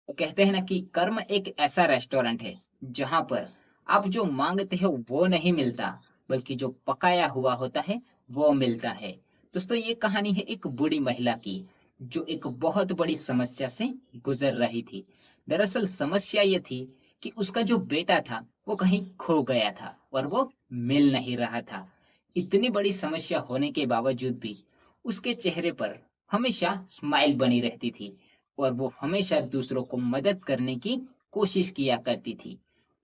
वो कहते हैं ना कि कर्म एक ऐसा रेस्टोरेंट है जहां पर आप जो मांगते हो वो नहीं मिलता, बल्कि जो पकाया हुआ होता है वो मिलता है। दोस्तों, ये कहानी है एक बूढ़ी महिला की जो एक बहुत बड़ी समस्या से गुजर रही थी। दरअसल समस्या ये थी कि उसका जो बेटा था वो कहीं खो गया था और वो मिल नहीं रहा था। इतनी बड़ी समस्या होने के बावजूद भी उसके चेहरे पर हमेशा स्माइल बनी रहती थी और वो हमेशा दूसरों को मदद करने की कोशिश किया करती थी।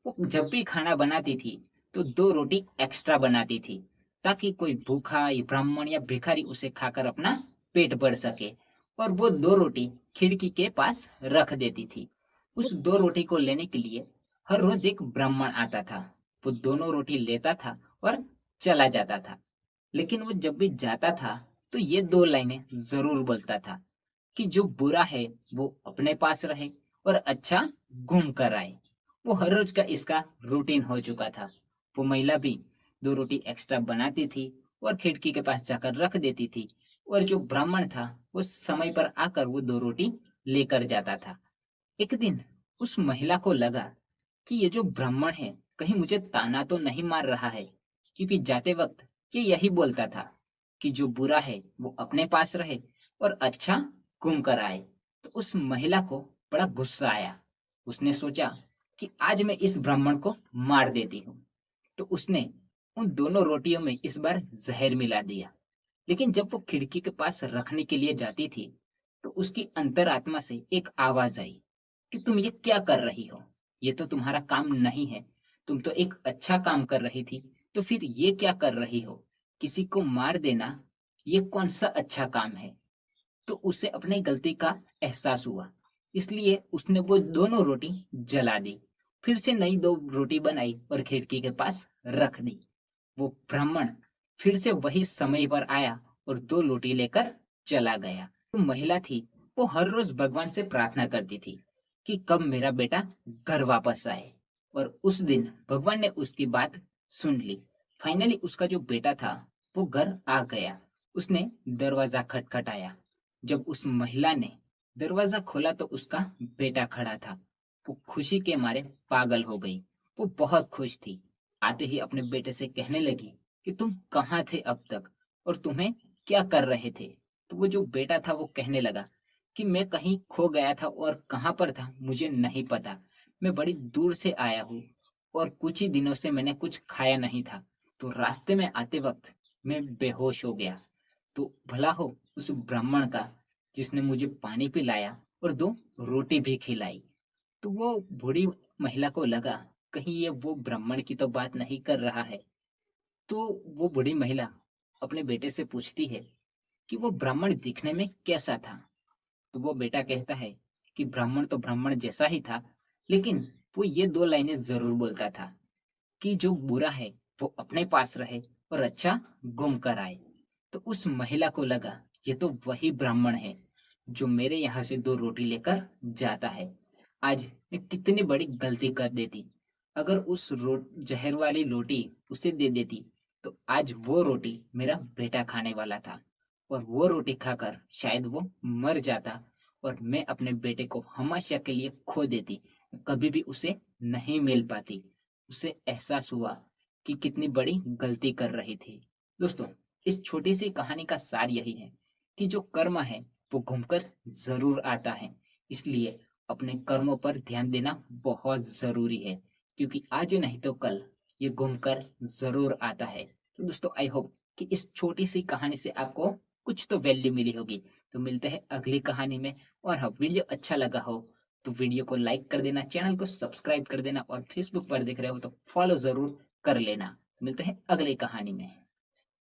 वो जब भी खाना बनाती थी, तो 2 रोटी एक्स्ट्रा बनाती थी, ताकि कोई भूखा या ब्राह्मण या भिखारी उसे खाकर अपना पेट भर सके। और वो 2 रोटी खिड़की के पास रख देती थी। उस 2 रोटी को लेने के लिए हर रोज एक ब्राह्मण आता था। वो दोनों रोटी लेता था और चला जाता था। लेकिन वो जब भी जाता था, तो ये 2 लाइनें ज़रूर बोलता था कि जो बुरा है वो अपने पास रहे और अच्छा घूम कर आए। वो हर रोज का इसका रूटीन हो चुका था। वो महिला भी 2 रोटी एक्स्ट्रा बनाती थी और खिड़की के पास जाकर रख देती थी और जो ब्राह्मण था वो समय पर आकर वो 2 रोटी लेकर जाता था। एक दिन उस महिला को लगा कि ये जो ब्राह्मण है कहीं मुझे ताना तो नहीं मार रहा है, क्योंकि जाते वक्त ये यही बोलता था कि जो बुरा है वो अपने पास रहे और अच्छा घूम कर आए। तो उस महिला को बड़ा गुस्सा आया। उसने सोचा कि आज मैं इस ब्राह्मण को मार देती हूँ। तो उसने उन दोनों रोटियों में इस बार जहर मिला दिया। लेकिन जब वो खिड़की के पास रखने के लिए जाती थी, तो उसकी अंतरात्मा से एक आवाज आई कि तुम ये क्या कर रही हो? ये तो तुम्हारा काम नहीं है। तुम तो एक अच्छा काम कर रही थी, तो फिर ये क्या कर रही हो? किसी को मार देना, ये कौन-सा अच्छा काम है? तो उसे अपनी गलती का एहसास हुआ। इसलिए उसने वो दोनों रोटी जला दी। फिर से नई 2 रोटी बनाई और खिड़की के पास रख दी। वो ब्राह्मण फिर से वही समय पर आया और 2 रोटी लेकर चला गया। जो महिला थी, वो हर रोज भगवान से प्रार्थना करती थी कि कब मेरा बेटा घर वापस आए। और उस दिन भगवान ने उसकी बात सुन ली। फाइनली उसका जो बेटा था, वो घर आ गया। उसने दरवाजा खटखटाया। जब उस महिला ने दरवाजा खोला तो उसका बेटा खड़ा था। वो खुशी के मारे पागल हो गई। वो बहुत खुश थी। आते ही अपने बेटे से कहने लगी कि तुम कहाँ थे अब तक और तुम्हें क्या कर रहे थे? तो वो जो बेटा था वो कहने लगा कि मैं कहीं खो गया था और कहाँ पर था मुझे नहीं पता। मैं बड़ी दूर से आया हूँ और कुछ ही दिनों से मैंने कुछ खाया नहीं था। तो रास्ते में आते वक्त मैं बेहोश हो गया। तो भला हो उस ब्राह्मण का जिसने मुझे पानी पिलाया और 2 रोटी भी खिलाई। तो वो बूढ़ी महिला को लगा कहीं ये वो ब्राह्मण की तो बात नहीं कर रहा है। तो वो बूढ़ी महिला अपने बेटे से पूछती है कि वो ब्राह्मण दिखने में कैसा था? तो वो बेटा कहता है कि ब्राह्मण तो ब्राह्मण जैसा ही था, लेकिन वो ये 2 लाइनें ज़रूर बोलता था कि जो बुरा है वो अपने पास रहे और अच्छा घूम कर आए। तो उस महिला को लगा ये तो वही ब्राह्मण है जो मेरे यहाँ से 2 रोटी लेकर जाता है। आज मैं कितनी बड़ी गलती कर देती। अगर उस जहर वाली रोटी उसे दे देती, तो आज वो रोटी मेरा बेटा खाने वाला था और वो रोटी खाकर शायद वो मर जाता और मैं अपने बेटे को हमेशा के लिए खो देती। कभी भी उसे नहीं मिल पाती। उसे एहसास हुआ कि कितनी बड़ी गलती कर रही थी। दोस्तों, इस छोटी सी कहानी का सार यही है कि जो कर्म है वो घूमकर जरूर आता है। इसलिए अपने कर्मों पर ध्यान देना बहुत जरूरी है, क्योंकि आज नहीं तो कल ये घूमकर जरूर आता है। तो दोस्तों, आई होप कि इस छोटी सी कहानी से आपको कुछ तो वैल्यू मिली होगी। तो मिलते हैं अगली कहानी में। और हाँ, वीडियो अच्छा लगा हो तो वीडियो को लाइक कर देना, चैनल को सब्सक्राइब कर देना और फेसबुक पर देख रहे हो तो फॉलो जरूर कर लेना। मिलते हैं अगली कहानी में।